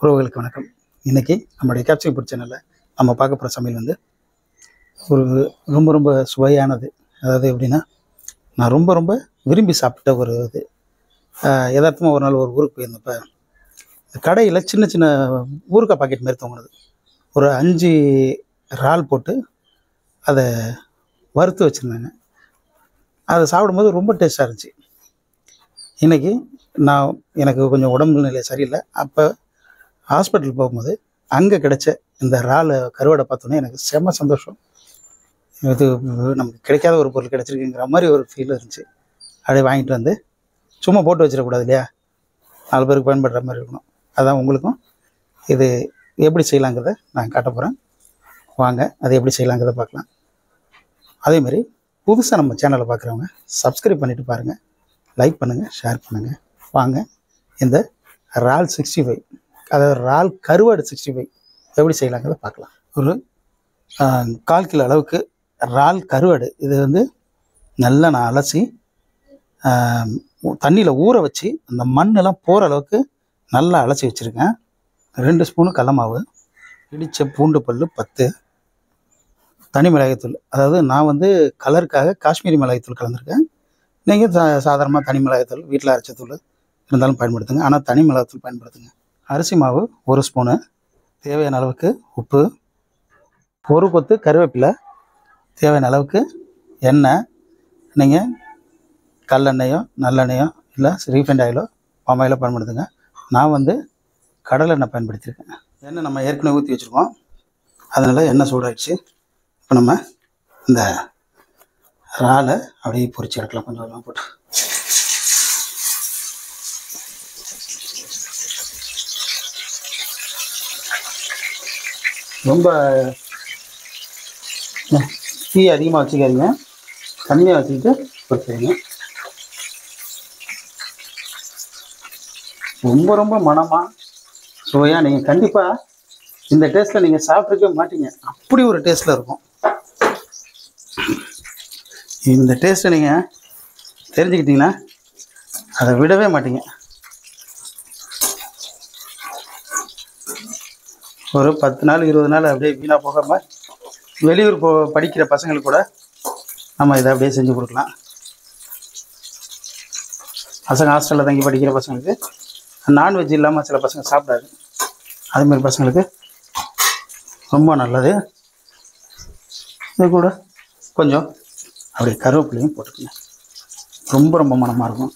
உறவுகளுக்கு வணக்கம். இன்றைக்கி நம்மளுடைய கேப்சிங் ஃபுட் சேனலில் நம்ம பார்க்க போகிற சமையல் வந்து ஒரு ரொம்ப ரொம்ப சுவையானது. அதாவது எப்படின்னா, நான் ரொம்ப ரொம்ப விரும்பி சாப்பிட்ட ஒரு இது. யதார்த்தமாக ஒரு நாள் ஒரு ஊருக்கு போயிருந்தப்போ கடையில் சின்ன சின்ன ஊறுகாய் பாக்கெட் மாதிரி தோணுது. ஒரு 5 இறால் போட்டு அதை வறுத்து வச்சுருந்தாங்க. அதை சாப்பிடும்போது ரொம்ப டேஸ்ட்டாக இருந்துச்சு. இன்றைக்கி எனக்கு கொஞ்சம் உடம்பு நிலை சரியில்லை. அப்போ ஹாஸ்பிட்டல் போகும்போது அங்கே கிடைச்ச இந்த இறால் கருவாடை பார்த்தோன்னே எனக்கு செம்ம சந்தோஷம். இது நமக்கு கிடைக்காத ஒரு பொருள் கிடச்சிருக்குங்கிற மாதிரி ஒரு ஃபீல் இருந்துச்சு. அப்படியே வாங்கிட்டு வந்து சும்மா போட்டு வச்சிடக்கூடாது இல்லையா, 4 பேருக்கு பயன்படுற மாதிரி இருக்கணும். அதான் உங்களுக்கும் இது எப்படி செய்யலாங்கிறத நான் காட்ட போகிறேன். வாங்க அதை எப்படி செய்யலாங்கிறத பார்க்கலாம். அதேமாதிரி புதுசாக நம்ம சேனலை பார்க்குறவங்க சப்ஸ்கிரைப் பண்ணிவிட்டு பாருங்கள், லைக் பண்ணுங்கள், ஷேர் பண்ணுங்கள். வாங்க இந்த இறால் 65, அதாவது இறால் கருவாடு 65 எப்படி செய்யலாங்கிறத பார்க்கலாம். ஒரு 1/4 கிலோ அளவுக்கு இறால் கருவாடு இது வந்து நல்லா நான் அலசி தண்ணியில் ஊற வச்சு அந்த மண்ணெல்லாம் போகிற அளவுக்கு நல்லா அலசி வச்சுருக்கேன். 2 ஸ்பூனு கடல மாவு, இடித்த பூண்டு பல் 10, தனி மிளகாய்த்தூள். அதாவது நான் வந்து கலருக்காக காஷ்மீரி மிளகாய்த்தூள் கலந்துருக்கேன். நீங்கள் சாதாரணமாக தனி மிளகாய்த்தூள் வீட்டில் அரைச்ச தூள் இருந்தாலும் பயன்படுத்துங்க, ஆனால் தனி மிளகாய்த்தூள் பயன்படுத்துங்க. அரிசி மாவு 1 ஸ்பூனு, தேவையான அளவுக்கு உப்பு, 1 கொத்து கருவேப்பிலை, தேவையான அளவுக்கு எண்ணெய். நீங்கள் கல்லெண்ணெயோ நல்லெண்ணெயோ இல்லை ரீஃபைண்ட் ஆயிலோ பாம் ஆயிலோ பயன்படுத்துங்க. நான் வந்து கடலை எண்ணெய் பயன்படுத்தியிருக்கேன். எண்ணெய் நம்ம ஏற்கனவே ஊற்றி வச்சுருக்கோம், அதனால் எண்ணெய் சூடாகிடுச்சு. இப்போ நம்ம இந்த இறாலை அப்படியே பொரிச்சு எடுக்கலாம். கொஞ்சம் கொஞ்சமாக போட்டு ரொம்ப தீ அதிகமாக வச்சுக்காதீங்க, கம்மியாக வச்சுக்கிட்டு பொரிச்சுருங்க. ரொம்ப ரொம்ப மனமாக சுவையாக நீங்கள் கண்டிப்பாக இந்த டேஸ்ட்டில் நீங்கள் சாப்பிட்ருக்கவே மாட்டீங்க. அப்படி ஒரு டேஸ்ட்டில் இருக்கும். இந்த டேஸ்ட்டை நீங்கள் தெரிஞ்சுக்கிட்டிங்கன்னா அதை விடவே மாட்டீங்க. ஒரு 10 நாள் 20 நாள் அப்படியே வீணாக போகாமல் வெளியூர் படிக்கிற பசங்களுக்கு கூட நம்ம இதை அப்படியே செஞ்சு கொடுக்கலாம். பசங்க ஹாஸ்டலில் தங்கி படிக்கிற பசங்களுக்கு நான்வெஜ் இல்லாமல் சில பசங்க சாப்பிடாது. அதுமாரி பசங்களுக்கு ரொம்ப நல்லது. இது கூட கொஞ்சம் அப்படியே கருவேப்பிலையும் போட்டுக்கங்க, ரொம்ப ரொம்ப மனமாக இருக்கும்.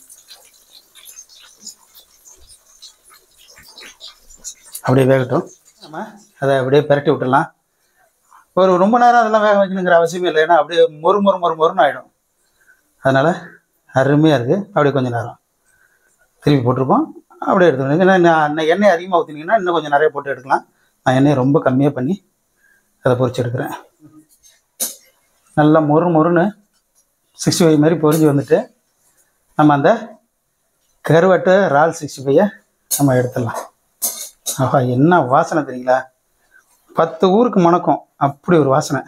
அப்படியே வேகட்டும். நம்ம அதை அப்படியே பிரட்டி விட்டுடலாம். ஒரு ரொம்ப நேரம் அதெல்லாம் வேக வைக்கணுங்கிற அவசியமே இல்லை, ஏன்னா அப்படியே மொறுன்னு ஆகிடும். அதனால் அருமையாக இருக்குது. அப்படியே கொஞ்சம் நேரம் திருப்பி போட்டிருப்போம், அப்படியே எடுத்துக்கணும். ஏன்னா எண்ணெய் அதிகமாக ஊற்றினீங்கன்னா இன்னும் கொஞ்சம் நிறைய போட்டு எடுக்கலாம். நான் எண்ணெயை ரொம்ப கம்மியாக பண்ணி அதை பொரிச்சு எடுக்கிறேன். நல்லா மொறுன்னு 65 மாதிரி பொரிஞ்சு வந்துட்டு நம்ம அந்த கருவாட்டு இறால் 65 நம்ம எடுத்துடலாம். ஆஹா, என்ன வாசனை தெரியுங்களா, 10 ஊருக்கு மணக்கும். அப்படி ஒரு வாசனை.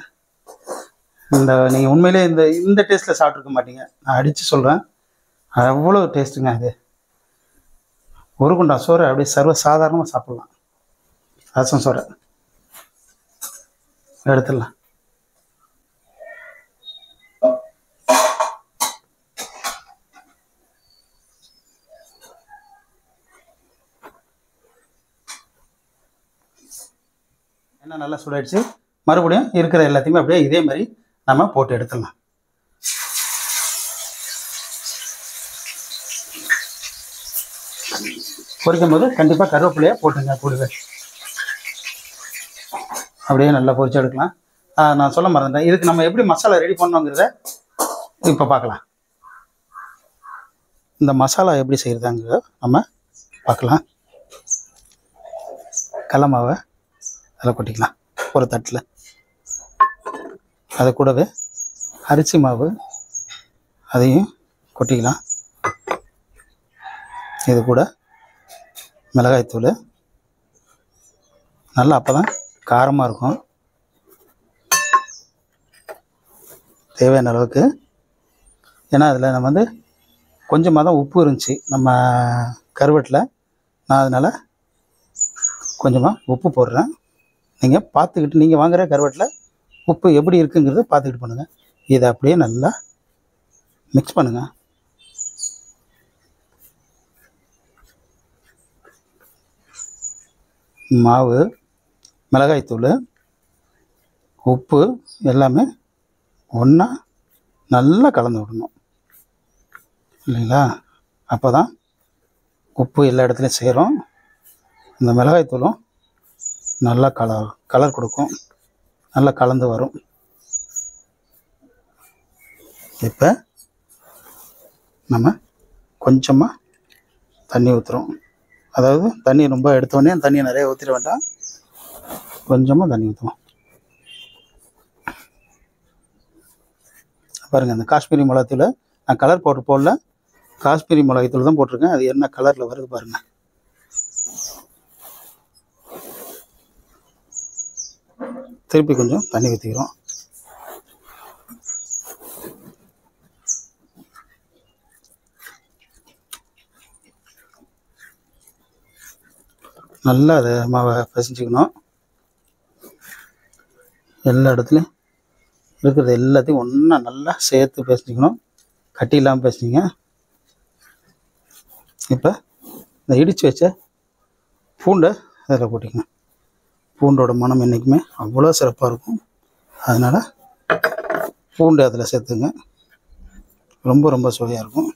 நீங்கள் உண்மையிலே இந்த டேஸ்ட்டில் சாப்பிட்ருக்க மாட்டீங்க, நான் அடித்து சொல்கிறேன். அவ்வளோ டேஸ்ட்டுங்க அது. ஒரு குண்டா சோறு அப்படியே சர்வ சாதாரணமாக சாப்பிட்லாம். ரசம் சோறை எடுத்துடலாம். என்ன நல்லா சூடாயிடுச்சு. மறுபடியும் இருக்கிற எல்லாத்தையுமே அப்படியே இதே மாதிரி நம்ம போட்டு எடுத்துடலாம். பொரிக்கும் போது கண்டிப்பாக கருவேப்பிலையை போட்டுங்க கூடுவே. அப்படியே நல்லா பொரிச்சு எடுக்கலாம். நான் சொல்ல மறந்துட்டேன், இதுக்கு நம்ம எப்படி மசாலா ரெடி பண்ணோங்கிறத இப்போ பார்க்கலாம். இந்த மசாலா எப்படி செய்கிறதாங்கிறத நம்ம பார்க்கலாம். கடல மாவை அதில் கொட்டிக்கலாம் ஒரு தட்டில். அது கூடவே அரிசி மாவு அதையும் கொட்டிக்கலாம். இது கூட மிளகாய்த்தூள் நல்லா, அப்போ தான் காரமாக இருக்கும். தேவையான அளவுக்கு, ஏன்னா அதில் நம்ம வந்து கொஞ்சமாக தான் உப்பு இருந்துச்சு நம்ம கருவாட்டில். நான் அதனால் கொஞ்சமாக உப்பு போடுறேன். நீங்கள் பார்த்துக்கிட்டு நீங்கள் வாங்குகிற கருவாட்டில் உப்பு எப்படி இருக்குங்கிறத பார்த்துக்கிட்டு பண்ணுங்கள். இதை அப்படியே நல்லா மிக்ஸ் பண்ணுங்கள். மாவு, மிளகாய்த்தூள், உப்பு எல்லாமே ஒன்றா நல்லா கலந்து விடணும் இல்லைங்களா? அப்போ தான் உப்பு எல்லா இடத்துலையும் சேரும். இந்த மிளகாய்த்தூளும் நல்லா கலர் கொடுக்கும், நல்லா கலந்து வரும். இப்போ நம்ம கொஞ்சமாக தண்ணி ஊற்றுறோம். அதாவது தண்ணி ரொம்ப எடுத்தோடனே தண்ணியை நிறைய ஊற்றிட வேண்டாம், கொஞ்சமாக தண்ணி ஊற்றுவோம். பாருங்கள், அந்த காஷ்மீரி மிளகாய்த்தூளை நான் கலர் பவுடர் போடல, காஷ்மீரி மிளகாய்த்தூள் தான் போட்டிருக்கேன். அது என்ன கலரில் வருது பாருங்கள். திருப்பி கொஞ்சம் தண்ணி ஊற்றிக்கிறோம். நல்லா அதை மாவை பிசைஞ்சிக்கணும். எல்லா இடத்துலையும் இருக்கிறது எல்லாத்தையும் ஒன்றா நல்லா சேர்த்து பிசைஞ்சிக்கணும், கட்டி இல்லாமல் பிசைஞ்சிங்க. இப்போ இந்த இடித்து வச்ச பூண்டை அதில் போட்டிக்கணும். பூண்டோட மனம் என்றைக்குமே அவ்வளோ சிறப்பாக இருக்கும். அதனால் பூண்டு அதில் சேர்த்துங்க, ரொம்ப ரொம்ப சுவையாக இருக்கும்.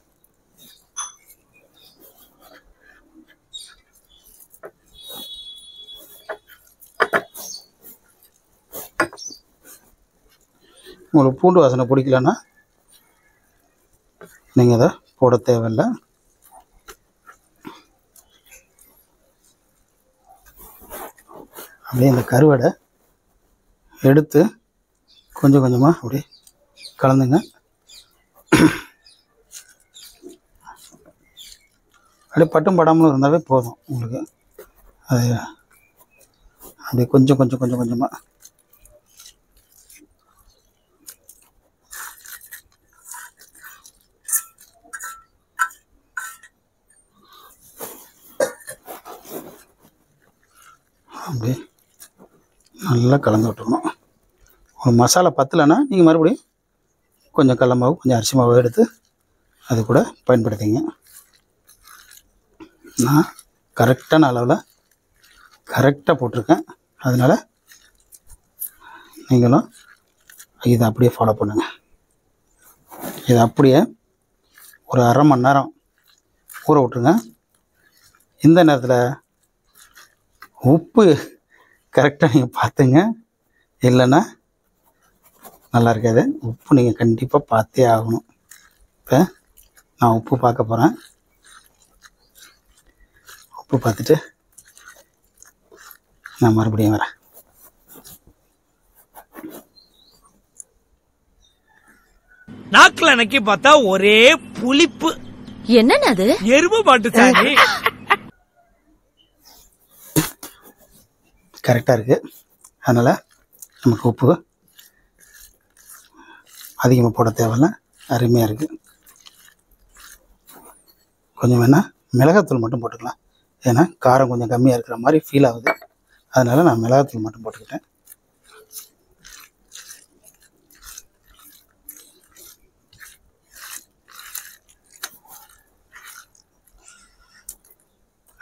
உங்களுக்கு பூண்டு வாசனை பிடிக்கலன்னா நீங்கள் அதை போட தேவையில்லை. அப்படியே இந்த கருவாடை எடுத்து கொஞ்சம் கொஞ்சமாக அப்படியே கலந்துங்க. அப்படியே பட்டும் படாமலும் இருந்தாவே போதும் உங்களுக்கு. அது அப்படியே கொஞ்சம் கொஞ்சம் கொஞ்சம் கொஞ்சமாக அப்படியே நல்லா கலந்து விட்டுருணும். ஒரு மசாலா பத்தலைன்னா நீங்கள் மறுபடியும் கொஞ்சம் கடல மாவு, கொஞ்சம் அரிசி மாவு எடுத்து அது கூட பயன்படுத்திங்க. நான் கரெக்டான அளவில் கரெக்டாக போட்டிருக்கேன். அதனால் நீங்களும் இதை அப்படியே ஃபாலோ பண்ணுங்கள். இதை அப்படியே ஒரு அரை மணி நேரம் ஊற விட்ருங்க. இந்த நேரத்தில் உப்பு கரெக்டாக நீங்கள் பார்த்துங்க, இல்லைன்னா நல்லா இருக்காது. உப்பு நீங்கள் கண்டிப்பாக பார்த்தே ஆகணும். இப்போ நான் உப்பு பார்க்க போகிறேன். உப்பு பார்த்துட்டு நான் மறுபடியும் வரேன். நாக்குல அன்னைக்கு பார்த்தா ஒரே புளிப்பு. என்னன்னு அது? எருமை மாட்டு சாணி. கரெக்டாக இருக்குது. அதனால் நமக்கு உப்பு அதிகமாக போட தேவையில்ல, அருமையாக இருக்குது. கொஞ்சம் வேணால் மிளகாத்தூள் மட்டும் போட்டுக்கலாம். ஏன்னா காரம் கொஞ்சம் கம்மியாக இருக்கிற மாதிரி ஃபீல் ஆகுது. அதனால் நான் மிளகாத்தூள் மட்டும் போட்டுக்கிட்டேன்.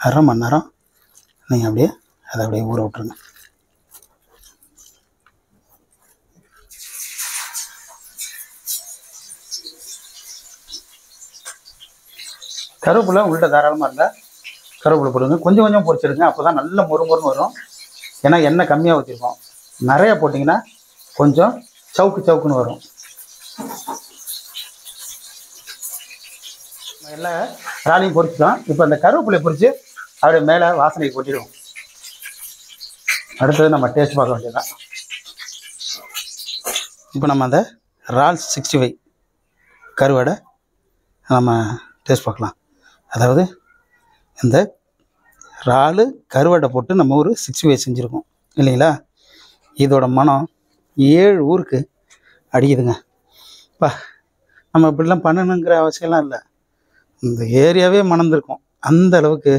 அரை மணி நேரம் நீங்கள் அப்படியே அதை அப்படியே ஊற விட்டுருங்க. கருவேப்பிலை உள்ள தாராளமாக இருந்தால் கருவேப்பிலை போடுங்க. கொஞ்சம் கொஞ்சம் பொரிச்சிடுங்க, அப்போ தான் நல்ல மொறுமொறுன்னு வரும். ஏன்னா எண்ணெய் கம்மியாக ஊற்றிருக்கோம். நிறையா போட்டிங்கன்னா கொஞ்சம் சவுக்குன்னு வரும். எல்லா இறாலையும் பொரிச்சிட்டோம். இப்போ அந்த கருவேப்பிலை பொரித்து அப்படியே மேலே வாசனைக்கு கொட்டிடுவோம். அடுத்தது நம்ம டேஸ்ட் பார்க்க வேண்டியதுதான். இப்போ நம்ம அந்த இறால் 65 கருவாடை நம்ம டேஸ்ட் பார்க்கலாம். அதாவது இந்த இறால் கருவாடை போட்டு நம்ம ஒரு 65 செஞ்சுருக்கோம் இல்லைங்களா? இதோட மனம் 7 ஊருக்கு அடிக்குதுங்க. பா, நம்ம இப்படிலாம் பண்ணணுங்கிற அவசியம்லாம் இல்லை. இந்த ஏரியாவே மணந்துருக்கும். அந்த அளவுக்கு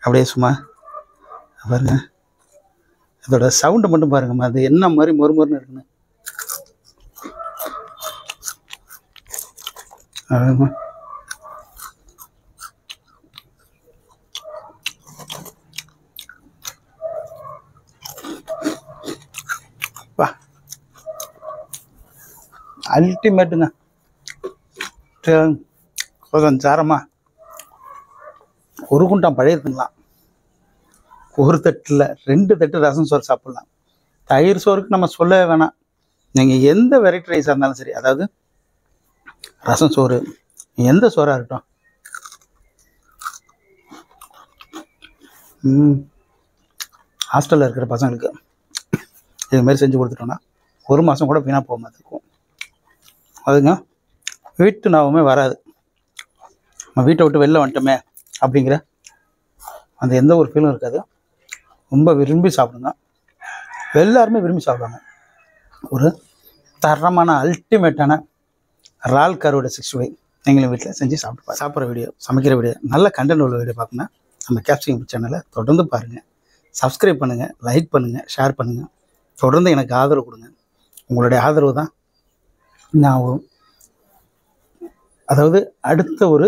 அப்படியே சும்மா பாருங்க, அதோட சவுண்டை மட்டும் பாருங்கம்மா, அது என்ன மாதிரி மொறுமொறுன்னு இருக்குன்னு. அவ்வளவுமா. வா, அல்டிமேட்டுங்க. கொஞ்சம் சாரமா ஒரு குண்டான் பழைய தின்னலாம். ஒரு தட்டில் 2 தட்டு ரசம் சோறு சாப்பிட்லாம். தயிர் சோறுக்கு நம்ம சொல்லவே வேணாம். நீங்கள் எந்த வெரைட்டி ரைஸாக இருந்தாலும் சரி, அதாவது ரசம் சோறு எந்த சோறாக இருக்கட்டும், ஹாஸ்டலில் இருக்கிற பசங்களுக்கு இதுமாரி செஞ்சு கொடுத்துட்டோன்னா 1 மாதம் கூட வீணாக போக மாதிரி இருக்கும். அதுங்க வீட்டு ஞாபகமே வராது. நம்ம வீட்டை விட்டு வெளில வந்துட்டோமே அப்படிங்கிற அந்த எந்த ஒரு ஃபீலும் இருக்காது. ரொம்ப விரும்பி சாப்பிடுங்க. எல்லாருமே விரும்பி சாப்பிடுவாங்க. ஒரு தரமான அல்டிமேட்டான இறால் கருவாடு 65 நீங்களும் வீட்டில் செஞ்சு சாப்பிட்ற வீடியோ, சமைக்கிற வீடியோ, நல்ல கண்டென்ட் உள்ள வீடியோ பார்க்கணுன்னா நம்ம கேப்சிகம் சேனலை தொடர்ந்து பாருங்கள். சப்ஸ்கிரைப் பண்ணுங்கள், லைக் பண்ணுங்கள், ஷேர் பண்ணுங்கள். தொடர்ந்து எனக்கு ஆதரவு கொடுங்க. உங்களுடைய ஆதரவு தான் நான் அதாவது அடுத்த ஒரு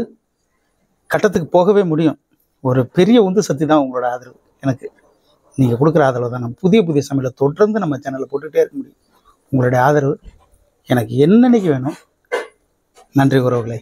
கட்டத்துக்கு போகவே முடியும். ஒரு பெரிய உந்து சக்தி தான் உங்களோட ஆதரவு. எனக்கு நீங்கள் கொடுக்குற ஆதரவு தான் நம்ம புதிய புதிய சமையலை தொடர்ந்து நம்ம சேனலில் போட்டுகிட்டே இருக்க முடியும். உங்களுடைய ஆதரவு எனக்கு என்னன்னைக்கு வேணும். நன்றி உறவுகளே.